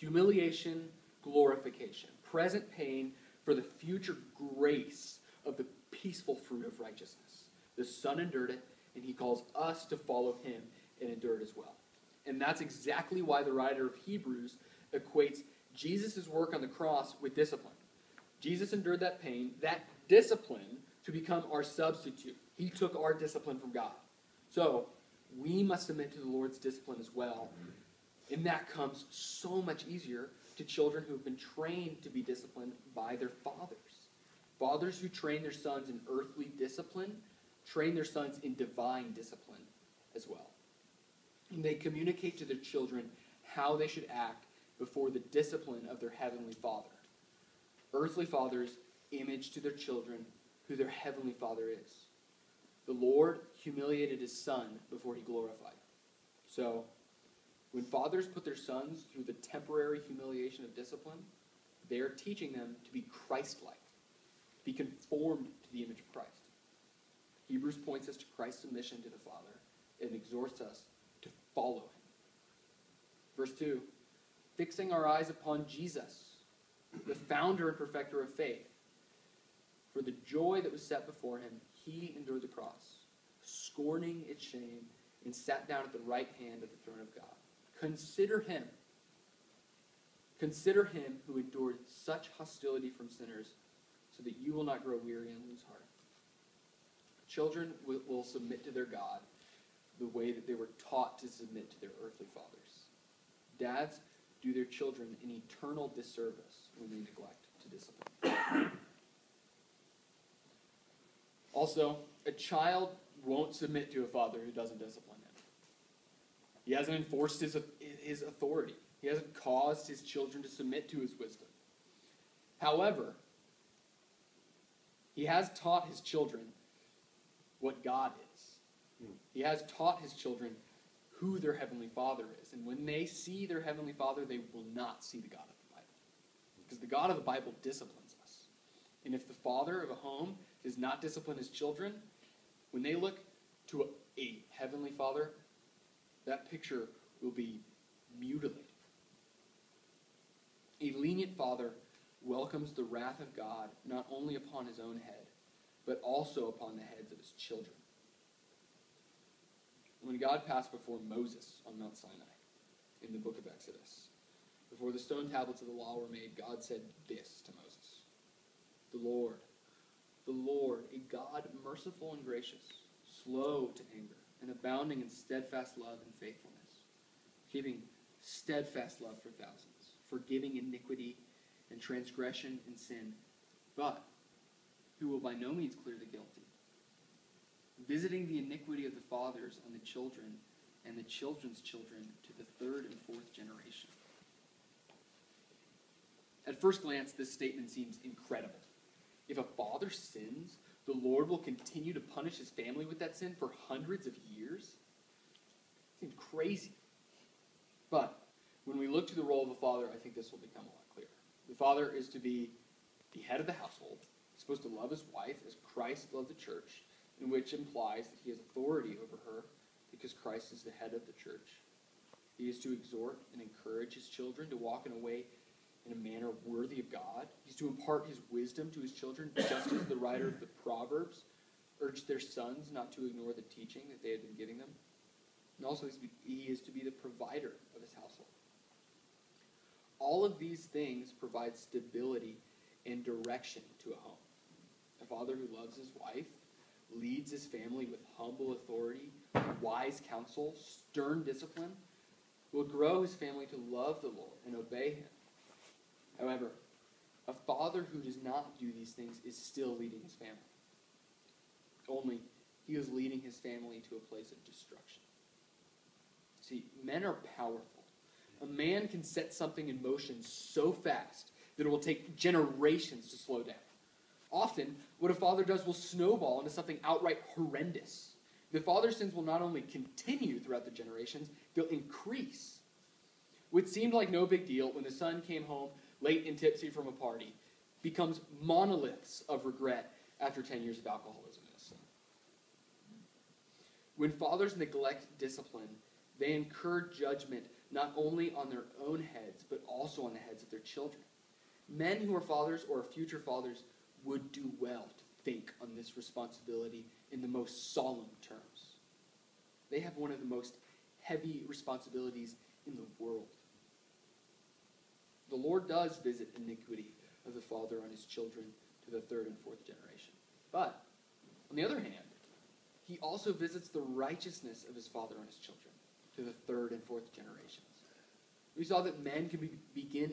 Humiliation, glorification. Present pain for the future grace of the peaceful fruit of righteousness. The Son endured it, and he calls us to follow him and endure it as well. And that's exactly why the writer of Hebrews equates Jesus' work on the cross with discipline. Jesus endured that pain, that discipline, to become our substitute. He took our discipline from God. So, we must submit to the Lord's discipline as well. And that comes so much easier to children who have been trained to be disciplined by their fathers. Fathers who train their sons in earthly discipline train their sons in divine discipline as well. And they communicate to their children how they should act before the discipline of their heavenly Father. Earthly fathers image to their children who their heavenly Father is. The Lord humiliated his Son before he glorified him. So, when fathers put their sons through the temporary humiliation of discipline, they are teaching them to be Christ-like, to be conformed to the image of Christ. Hebrews points us to Christ's submission to the Father and exhorts us to follow him. Verse 2, fixing our eyes upon Jesus, the founder and perfecter of faith. For the joy that was set before him, he endured the cross, scorning its shame, and sat down at the right hand of the throne of God. Consider him who endured such hostility from sinners, so that you will not grow weary and lose heart. Children will submit to their God the way that they were taught to submit to their earthly fathers. Dads do their children an eternal disservice when they neglect to discipline. Also, a child won't submit to a father who doesn't discipline him. He hasn't enforced his authority. He hasn't caused his children to submit to his wisdom. However, he has taught his children what God is. He has taught his children who their heavenly Father is. And when they see their heavenly Father, they will not see the God of the Bible. Because the God of the Bible disciplines us. And if the father of a home does not discipline his children, when they look to a heavenly Father, that picture will be mutilated. A lenient father welcomes the wrath of God not only upon his own head, but also upon the heads of his children. When God passed before Moses on Mount Sinai, in the book of Exodus, before the stone tablets of the law were made, God said this to Moses: the Lord, a God merciful and gracious, slow to anger, and abounding in steadfast love and faithfulness, keeping steadfast love for thousands, forgiving iniquity and transgression and sin, but who will by no means clear the guilty, visiting the iniquity of the fathers on the children and the children's children to the third and fourth generation. At first glance, this statement seems incredible. If a father sins, the Lord will continue to punish his family with that sin for hundreds of years? It seems crazy. But when we look to the role of a father, I think this will become a lot clearer. The father is to be the head of the household. He's supposed to love his wife as Christ loved the church, in which implies that he has authority over her because Christ is the head of the church. He is to exhort and encourage his children to walk in a way, in a manner worthy of God. He's to impart his wisdom to his children, just as the writer of the Proverbs urged their sons not to ignore the teaching that they had been giving them. And also, he is to be the provider of his household. All of these things provide stability and direction to a home. A father who loves his wife, leads his family with humble authority, wise counsel, stern discipline, will grow his family to love the Lord and obey him. However, a father who does not do these things is still leading his family. Only he is leading his family to a place of destruction. See, men are powerful. A man can set something in motion so fast that it will take generations to slow down. Often, what a father does will snowball into something outright horrendous. The father's sins will not only continue throughout the generations, they'll increase. What seemed like no big deal when the son came home late and tipsy from a party becomes monoliths of regret after 10 years of alcoholism and sin. When fathers neglect discipline, they incur judgment not only on their own heads, but also on the heads of their children. Men who are fathers or future fathers would do well to think on this responsibility in the most solemn terms. They have one of the most heavy responsibilities in the world. The Lord does visit iniquity of the father on his children to the third and fourth generation. But, on the other hand, he also visits the righteousness of his father on his children to the third and fourth generations. We saw that men can begin